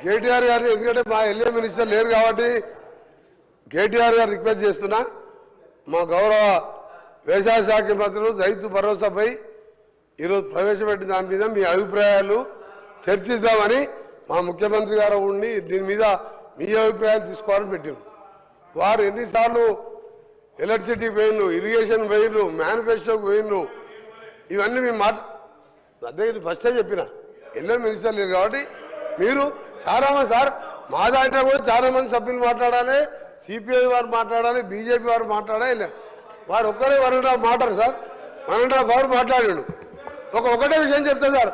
కేటీఆర్ గారిని, ఎందుకంటే మా ఎల్ఏ మినిస్టర్ లేరు కాబట్టి కేటీఆర్ గారు రిక్వెస్ట్ చేస్తున్నా, మా గౌరవ వ్యవసాయ శాఖ మంత్రులు రైతు భరోసాపై ఈరోజు ప్రవేశపెట్టిన దాని మీద మీ అభిప్రాయాలు చర్చిద్దామని మా ముఖ్యమంత్రి గారు ఉండి దీని మీద మీ అభిప్రాయాలు తీసుకోవాలని పెట్టారు. వారు ఎన్నిసార్లు ఎలక్ట్రిసిటీ పోయిన్లు, ఇరిగేషన్ పోయిన్లు, మేనిఫెస్టోకి పోయిన్లు, ఇవన్నీ మేము అదే ఫస్టే చెప్పిన ఎల్లో మినిస్టర్ లేరు కాబట్టి మీరు చాలామంది సార్ మా దాంట్లో కూడా చాలామంది సభ్యులు మాట్లాడాలి, సిపిఐ వారు మాట్లాడాలి, బీజేపీ వారు మాట్లాడాలి. వాడు ఒక్కరే 1.5 మాట్లాడు సార్, 1.5 అవర్ మాట్లాడాడు. ఒకటే విషయం చెప్తా సార్,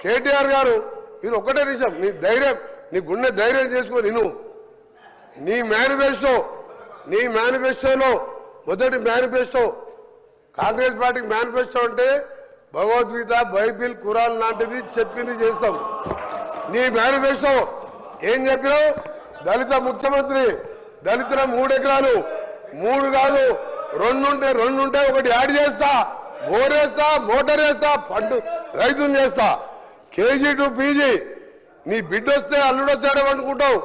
కేటీఆర్ గారు మీరు ఒకటే విషయం, నీ ధైర్యం, నీ గుండె ధైర్యం చేసుకొని నువ్వు నీ మేనిఫెస్టోలో మొదటి మేనిఫెస్టో కాంగ్రెస్ పార్టీకి మేనిఫెస్టో అంటే భగవద్గీత, బైబిల్, ఖురాన్ లాంటిది చెప్పింది చేస్తాం. నీ మేనిఫెస్టో ఏం చెప్పినావు? దళిత ముఖ్యమంత్రి, దళితుల 3 ఎకరాలు, 3 కాదు 2 ఉంటే ఒకటి యాడ్ చేస్తా, బోరేస్తా, మోటార్ వేస్తా, పండు రైతుని చేస్తా, కేజీ టు పీజీ. నీ బిడ్డ వస్తే అల్లుడు వచ్చాడు అనుకుంటావు,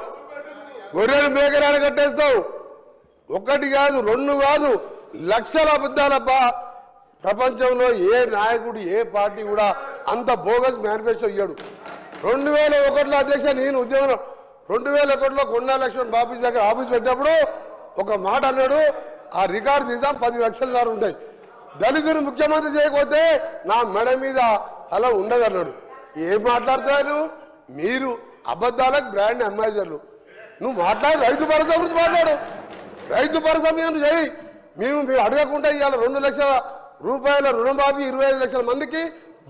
గొర్రెలు మేకరాలు కట్టేస్తావు. 1 కాదు 2 కాదు, లక్షల అబద్ధాలబ్బా. ప్రపంచంలో ఏ నాయకుడు, ఏ పార్టీ కూడా అంత బోగస్ మేనిఫెస్టో ఇయ్యాడు. 2001లో అధ్యక్ష నేను ఉద్యమంలో 2001లో కొండా లక్ష్మణ్ బాబు దగ్గర ఆఫీస్ పెట్టినప్పుడు ఒక మాట అన్నాడు, ఆ రికార్డు తీద్దాం, 10 లక్షల దారు ఉంటాయి. దళితులు ముఖ్యమంత్రి చేయకపోతే నా మెడ మీద తల ఉండదు అన్నాడు. ఏం మాట్లాడుతున్నారు మీరు? అబద్ధాలకు బ్రాండ్ అంబాసిడర్లు. నువ్వు మాట్లాడు, రైతు భరోసా గురించి మాట్లాడు, రైతు భరోసా మీద చేయి. మీరు అడగకుండా ఇవాళ 2 లక్షల రూపాయల రుణమాఫీ 25 లక్షల మందికి,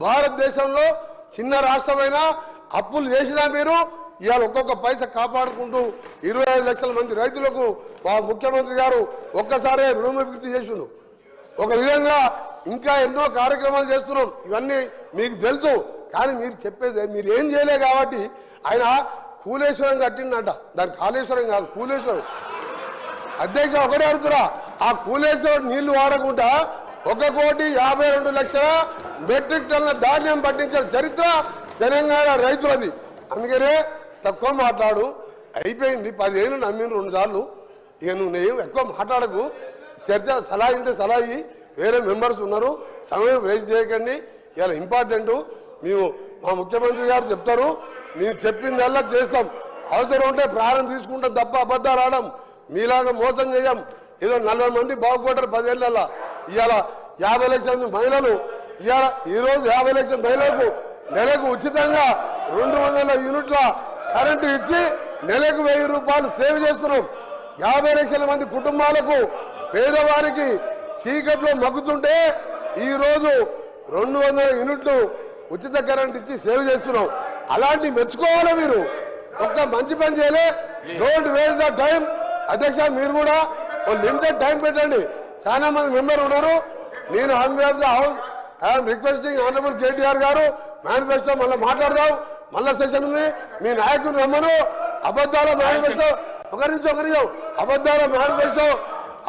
భారతదేశంలో చిన్న రాష్ట్రమైన అప్పులు చేసినా మీరు ఇవాళ ఒక్కొక్క పైసా కాపాడుకుంటూ 25 లక్షల మంది రైతులకు మా ముఖ్యమంత్రి గారు ఒక్కసారే రుణమాఫీ చేసిండు. ఒక విధంగా ఇంకా ఎన్నో కార్యక్రమాలు చేస్తున్నాం, ఇవన్నీ మీకు తెలుసు. కానీ మీరు చెప్పేది మీరు ఏం చేయలే కాబట్టి ఆయన కూలేశ్వరం కట్టిండంట, దాని కాళేశ్వరం కాదు కూలేశ్వరం. అధ్యక్ష ఒకటే అడుగుతురా, ఆ కూలేశ్వరం నీళ్లు వాడకుండా 1,52,00,000 మెట్రిక్ టన్నుల ధాన్యం పట్టించిన చరిత్ర తెలంగాణ రైతులది. అందుకనే తక్కువ మాట్లాడు, అయిపోయింది. 10 ఏళ్ళు నమ్మిన 2 సార్లు. ఇక నువ్వు ఎక్కువ మాట్లాడకు, చర్చ సలహా ఇంటే సలహా వేరే మెంబర్స్ ఉన్నారు, సమయం వేస్ట్ చేయకండి. ఇలా ఇంపార్టెంట్ మేము మా ముఖ్యమంత్రి గారు చెప్తారు, మేము చెప్పిందల్లా చేస్తాం. అవసరం ఉంటే ప్రాణం తీసుకుంటాం తప్ప అబద్ధాలు ఆడం, మీలాగా మోసం చేయం. ఏదో 40 మంది బాగుపడ్డారు 10 ఏళ్ళ. ఇవాళ 50 లక్షల మహిళలు, ఇవాళ ఈరోజు 50 లక్షల మహిళలకు నెలకు ఉచితంగా 200 యూనిట్ల కరెంటు ఇచ్చి నెలకు 1000 రూపాయలు సేవ్ చేస్తున్నాం. 50 లక్షల మంది కుటుంబాలకు, పేదవారికి చీకట్లో మగ్గుతుంటే ఈరోజు 200 యూనిట్లు ఉచిత కరెంట్ ఇచ్చి సేవ్ చేస్తున్నాం. అలాంటి మెచ్చుకోవాలి మీరు. ఒక్క మంచి పని చేయలే. Don't waste the time. అధ్యక్ష మీరు కూడా లిమిటెడ్ టైం పెట్టండి, చాలా మంది మెంబర్ ఉన్నారు. నేను on behalf the house I'm requesting honourable KTR గారు, మేనిఫెస్టో మళ్ళీ మాట్లాడదాం, మళ్ళా సెషన్ ఉంది. మీ నాయకుడు రమ్మను. అబద్ధాల మేనిఫెస్టో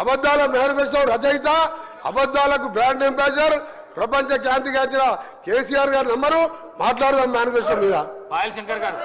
అబద్ధాల మేనిఫెస్టో రచయిత, అబద్ధాలకు బ్రాండ్ అంబాసిడర్, ప్రపంచ ఖ్యాతిగాంచిన కేసీఆర్ గారి నంబరు. మాట్లాడదాం మేనిఫెస్టో మీద.